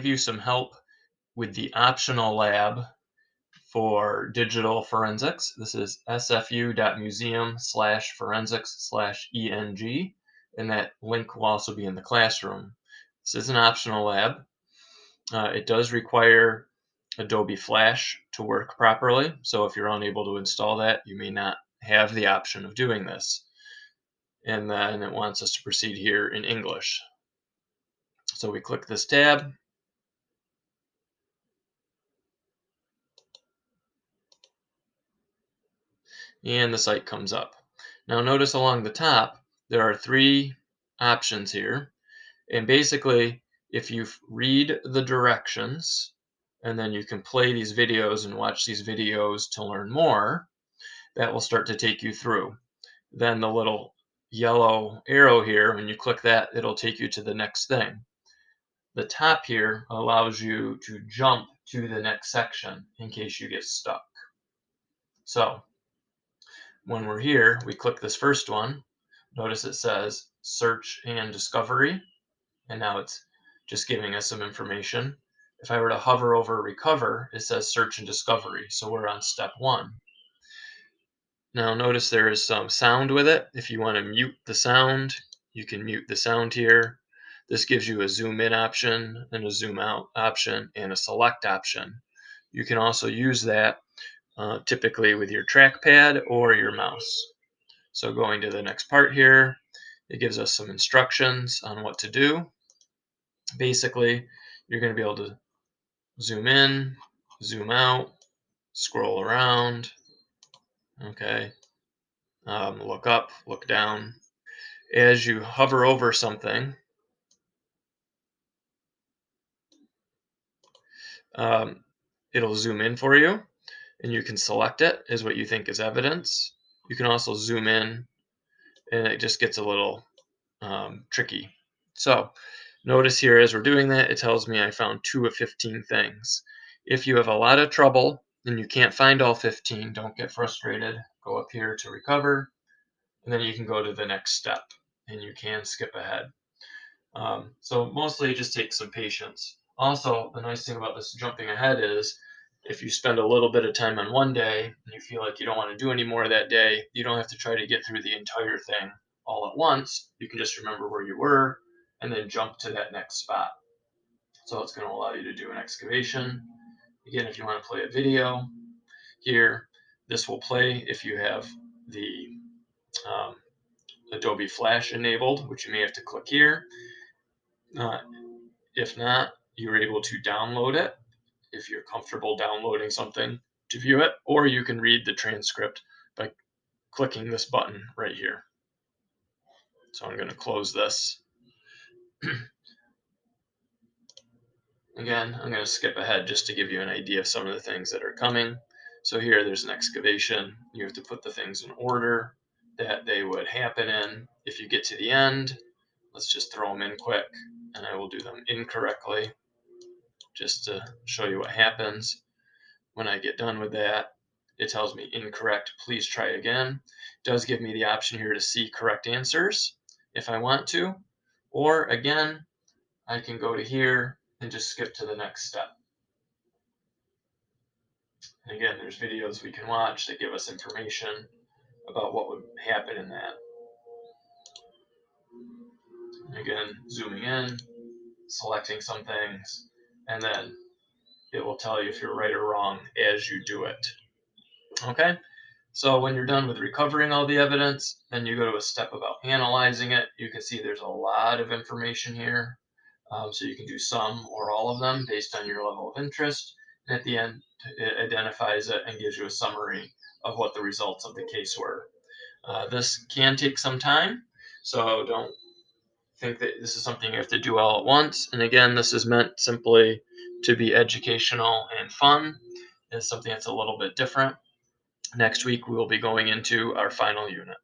give you some help with the optional lab for digital forensics. This is sfu.museum/forensics/ENG, and that link will also be in the classroom. This is an optional lab. It does require Adobe Flash to work properly, so if you're unable to install that, you may not have the option of doing this. And then it wants us to proceed here in English. So we click this tab. And the site comes up. Now notice along the top, there are three options here. And basically, if you read the directions, and then you can play these videos and watch these videos to learn more, that will start to take you through. Then the little yellow arrow here, when you click that, it'll take you to the next thing. The top here allows you to jump to the next section in case you get stuck. So when we're here, we click this first one. Notice it says search and discovery, and now it's just giving us some information. If I were to hover over recover, it says search and discovery, so we're on step 1. Now notice there is some sound with it. If you want to mute the sound, you can mute the sound here. This gives you a zoom in option and a zoom out option and a select option. You can also use that typically with your trackpad or your mouse. So going to the next part here, it gives us some instructions on what to do. Basically, you're going to be able to zoom in, zoom out, scroll around, okay, look up, look down. As you hover over something, um, it'll zoom in for you, and you can select it as what you think is evidence. You can also zoom in, and it just gets a little tricky. So notice here as we're doing that, it tells me I found 2 of 15 things. If you have a lot of trouble and you can't find all 15, don't get frustrated. Go up here to recover, and then you can go to the next step, and you can skip ahead. So mostly it just takes some patience. Also, the nice thing about this jumping ahead is if you spend a little bit of time on one day and you feel like you don't want to do any more that day, you don't have to try to get through the entire thing all at once. You can just remember where you were and then jump to that next spot. So it's going to allow you to do an excavation. Again, if you want to play a video here, this will play if you have the um, Adobe Flash enabled, which you may have to click here. If not, you're able to download it if you're comfortable downloading something to view it, or you can read the transcript by clicking this button right here. So I'm going to close this. Again, I'm going to skip ahead just to give you an idea of some of the things that are coming. So here there's an excavation. You have to put the things in order that they would happen in. If you get to the end, let's just throw them in quick, and I will do them incorrectly just to show you what happens. When I get done with that, it tells me incorrect, please try again. It does give me the option here to see correct answers if I want to, or again, I can go to here and just skip to the next step. And again, there's videos we can watch that give us information about what would happen in that. And again, zooming in, selecting some things, and then it will tell you if you're right or wrong as you do it. Okay? So when you're done with recovering all the evidence, then you go to a step about analyzing it. You can see there's a lot of information here. So you can do some or all of them based on your level of interest. And at the end, it identifies it and gives you a summary of what the results of the case were. This can take some time, so don't think that this is something you have to do all at once. And again, this is meant simply to be educational and fun. It's something that's a little bit different. Next week, we will be going into our final unit.